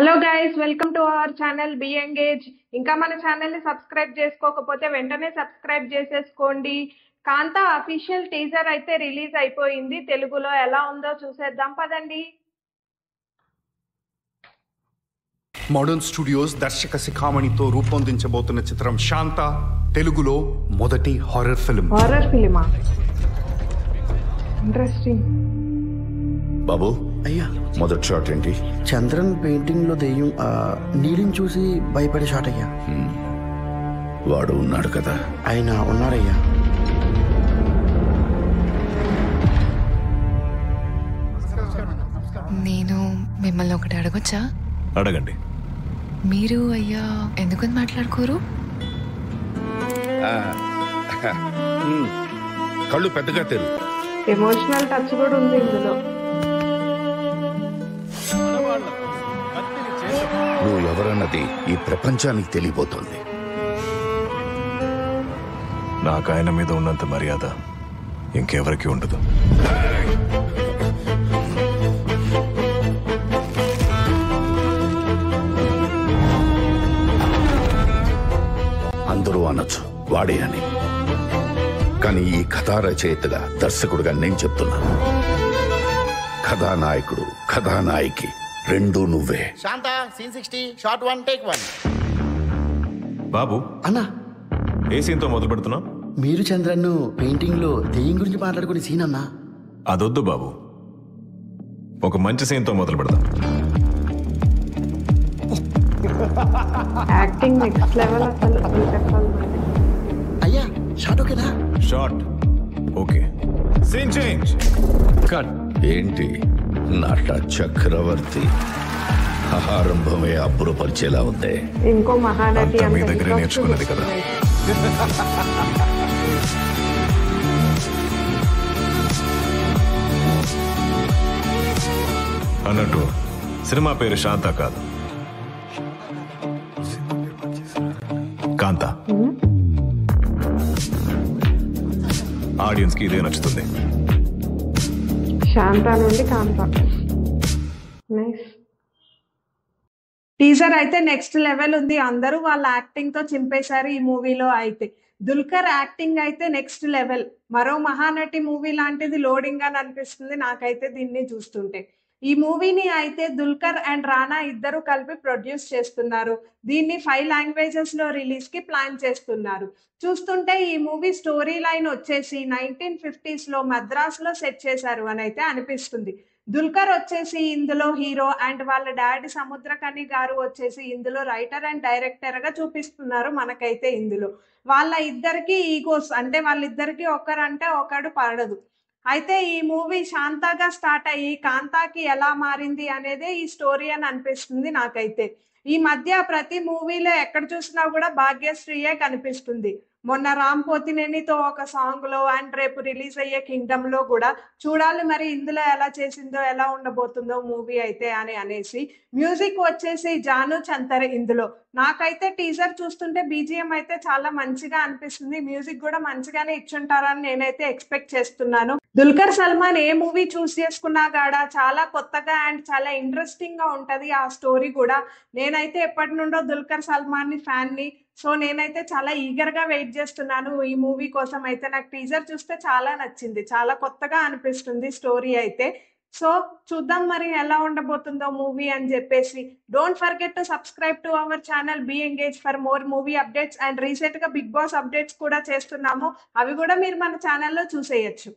Hello guys, welcome to our channel B engage. ఇంకా మన channel ని సబ్స్క్రైబ్ చేసుకోకపోతే వెంటనే సబ్స్క్రైబ్ చేసేసుకోండి. కాంతా అఫీషియల్ టీజర్ అయితే రిలీజ్ అయిపోయింది. తెలుగులో ఎలా ఉందో చూసేద్దాం పదండి. మోడర్న్ స్టూడియోస్ దర్శక శిఖామణితో రూపొందించబోతున్న చిత్రం శాంత తెలుగులో మొదటి హారర్ ఫిలిమా? ఇంట్రెస్టింగ్. బాబు అయ్యా, మొదటి షాట్ ఏంటి? చంద్రన్ పెయింటింగ్ లో దెయ్యం నీలిని చూసి భయపడే షాట్ అయ్యా. వాడు ఉన్నాడు కదా? ఆయన ఉన్నారయ్యా. నేను మిమ్మల్ని ఒకటి అడగొచ్చా? అడగండి. మీరు అయ్యా ఎందుకని మాట్లాడుకోరు? కళ్ళు పెద్దగా తెరు. ఎమోషనల్ టచ్ కూడా ఉంది ఇందులో. నువ్వు ఎవరన్నది ఈ ప్రపంచానికి తెలియబోతోంది. నాకు ఆయన మీద ఉన్నంత మర్యాద ఇంకెవరికి ఉండదు. అందరూ అనొచ్చు వాడే అని, కానీ ఈ కథా రచయితగా దర్శకుడుగా నేను చెప్తున్నాను, కథానాయకుడు కథానాయికి రెండూ నువ్వే. శాంత సీన్ 60 షాట్ 1 టేక్ 1. బాబు, అన్నా, ఏ సీన్తో మొదలు పెడుతున్నావు? మీరు చంద్రన్ను పెయింటింగ్ లో దెయ్యం గురించి మాట్లాడుకునే సీన్ అన్నా. అదొద్దు బాబు, ఒక మంచి సీన్తో మొదలు పెడదాం. యాక్టింగ్ నెక్స్ట్ లెవెల్ అసలు. అయ్యా, షాట్ ఓకేనా? Short okay, scene change, cut. ఏంటి నట చక్రవర్తి ఆరంభమే అబ్బురపరిచేలా ఉంది. ఇంకో మహానటి అంతా మీ దగ్గరే నేర్చుకున్నది కదా. అన్నట్టు సినిమా పేరు శాంత కాదు, కాంత. ఆడియన్స్ కి ఇదే నచ్చుతుంది. శాంత నుండి కాంతా. నైస్. టీజర్ అయితే నెక్స్ట్ లెవెల్ ఉంది. అందరూ వాళ్ళ యాక్టింగ్ తో చింపేశారు ఈ మూవీలో. అయితే దుల్కర్ యాక్టింగ్ అయితే నెక్స్ట్ లెవెల్. మరో మహానటి మూవీ లాంటిది లోడింగ్ అని అనిపిస్తుంది నాకైతే దీన్ని చూస్తుంటే. ఈ మూవీని అయితే దుల్కర్ అండ్ రానా ఇద్దరు కలిపి ప్రొడ్యూస్ చేస్తున్నారు. దీన్ని 5 లాంగ్వేజెస్ లో రిలీజ్ కి ప్లాన్ చేస్తున్నారు. చూస్తుంటే ఈ మూవీ స్టోరీ లైన్ వచ్చేసి 1950s లో మద్రాస్ లో సెట్ చేశారు అని అయితే అనిపిస్తుంది. దుల్కర్ వచ్చేసి ఇందులో హీరో అండ్ వాళ్ళ డాడీ సముద్రకని గారు వచ్చేసి ఇందులో రైటర్ అండ్ డైరెక్టర్ గా చూపిస్తున్నారు మనకైతే. ఇందులో వాళ్ళ ఇద్దరికి ఈగోస్, అంటే వాళ్ళిద్దరికి ఒకరంటే ఒకడు పడదు. అయితే ఈ మూవీ శాంతగా స్టార్ట్ అయ్యి కాంతాకి ఎలా మారింది అనేదే ఈ స్టోరీ అని అనిపిస్తుంది నాకైతే. ఈ మధ్య ప్రతి మూవీలో ఎక్కడ చూసినా కూడా భాగ్యశ్రీయే కనిపిస్తుంది. మొన్న రామ్ పోతినేనితో ఒక సాంగ్ లో అండ్ రేపు రిలీజ్ అయ్యే కింగ్డమ్ లో కూడా చూడాలి మరి ఇందులో ఎలా చేసిందో, ఎలా ఉండబోతుందో మూవీ అయితే అని అనేసి. మ్యూజిక్ వచ్చేసి జాను చంతర్ ఇందులో. నాకైతే టీజర్ చూస్తుంటే బీజిఎం అయితే చాలా మంచిగా అనిపిస్తుంది. మ్యూజిక్ కూడా మంచిగానే ఇచ్చుంటారని నేనైతే ఎక్స్పెక్ట్ చేస్తున్నాను. దుల్కర్ సల్మాన్ ఏ మూవీ చూస్ చేసుకున్నా కూడా చాలా కొత్తగా అండ్ చాలా ఇంట్రెస్టింగ్ గా ఉంటది ఆ స్టోరీ కూడా. నేనైతే ఎప్పటి నుండో దుల్కర్ సల్మాన్ ని ఫ్యాన్ ని. సో నేనైతే చాలా ఈగర్ గా వెయిట్ చేస్తున్నాను ఈ మూవీ కోసం. అయితే నాకు టీజర్ చూస్తే చాలా నచ్చింది, చాలా కొత్తగా అనిపిస్తుంది స్టోరీ అయితే. సో చూద్దాం మరి ఎలా ఉండబోతుందో మూవీ అని చెప్పేసి. Don't forget to subscribe to our channel B engage for more movie updates. And recent గా బిగ్ బాస్ అప్డేట్స్ కూడా చేస్తున్నాము, అవి కూడా మీరు మన ఛానల్లో చూసేయచ్చు.